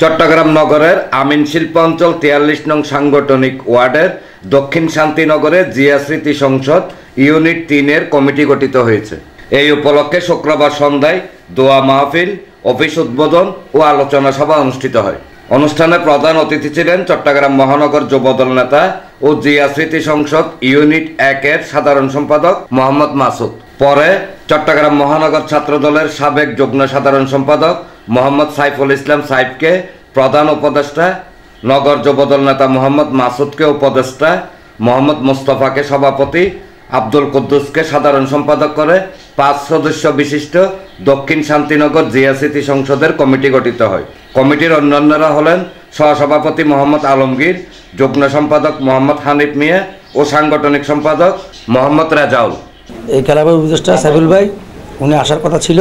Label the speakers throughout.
Speaker 1: চট্টগ্রাম নগরের আমিন শিল্পাঞ্চল 43 নং সাংগঠনিক ওয়ার্ডের দক্ষিণ শান্তিনগরে জিয়া স্মৃতি সংসদ ইউনিট 3-এর কমিটি গঠিত হয়েছে। এই উপলক্ষে শুক্রবার সন্ধ্যায় দোয়া মাহফিল, অফিস উদ্বোধন ও আলোচনা সভা অনুষ্ঠিত হয়। অনুষ্ঠানে প্রধান অতিথি ছিলেন চট্টগ্রাম মহানগর যুবদল নেতা ও জিয়া স্মৃতি সংসদ ইউনিট 1-এর সাধারণ সম্পাদক মোহাম্মদ মাসুদ। পরে চট্টগ্রাম মহানগর ছাত্রদলের সাবেক যুগ্ম সাধারণ সম্পাদক মোহাম্মদ সাইফুল ইসলাম সাইফকে প্রধান উপদেষ্টা, নগর যুবদল নেতা মোহাম্মদ মাসুদকে উপদেষ্টা, মোহাম্মদ মুস্তফাকে সভাপতি, আব্দুল কুদ্দুসকে সাধারণ সম্পাদক করে 5 সদস্য বিশিষ্ট দক্ষিণ শান্তিনগর জিয়া স্মৃতি সংসদের কমিটি গঠিত হয়। কমিটির অন্যান্যরা হলেন সহসভাপতি মোহাম্মদ আলমগীর, যুগ্ম সম্পাদক মোহাম্মদ হানিফ মিয়া ও সাংগঠনিক সম্পাদক মোহাম্মদ রাজাউল।
Speaker 2: এই ক্লাবের উপদেষ্টা সাইফুল ভাই উনি আসার কথা ছিল,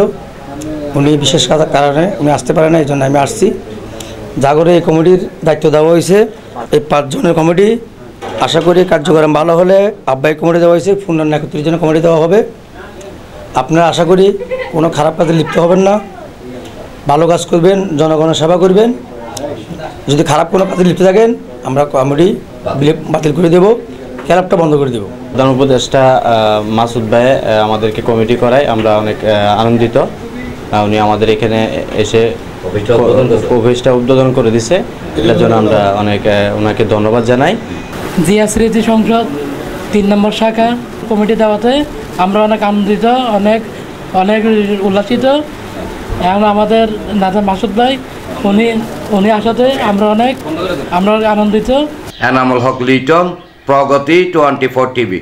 Speaker 2: উনি বিশেষ কারণে উনি আসতে পারে না, এই জন্য আমি আসছি। জাগরে এই কমিটির দায়িত্ব দেওয়া হয়েছে, এই 5 জনের কমিটি। আশা করি কার্যক্রম ভালো হলে আহ্বায়ক কমিটি দেওয়া হয়েছে, 31 জনের কমিটি দেওয়া হবে। আপনারা আশা করি কোনো খারাপ কাজে লিপ্ত হবেন না, ভালো কাজ করবেন, জনগণের সেবা করবেন। যদি খারাপ কোনো কাজে লিপ্ত থাকেন আমরা কমিটি বাতিল করে দেব, ক্লাবটা বন্ধ করে দেব।
Speaker 3: প্রধান উপদেষ্টা মাসুদ ভাই আমাদেরকে কমিটি করায় আমরা অনেক আনন্দিত। উনি আমাদের এখানে এসে অফিসটা উদ্বোধন করে দিছে, এটার জন্য আমরা অনেক ওনাকে ধন্যবাদ জানাই।
Speaker 4: জিয়া স্মৃতি সংসদ 3 নম্বর শাখা কমিটি দেওয়াতে আমরা অনেক আনন্দিত, অনেক উল্লাসিত। এখন আমাদের নেতা মাসুদ ভাই উনি আসাতে আমরা অনেক আনন্দিত।
Speaker 1: এনামুল হক লিটন, প্রগতি 24 টিভি।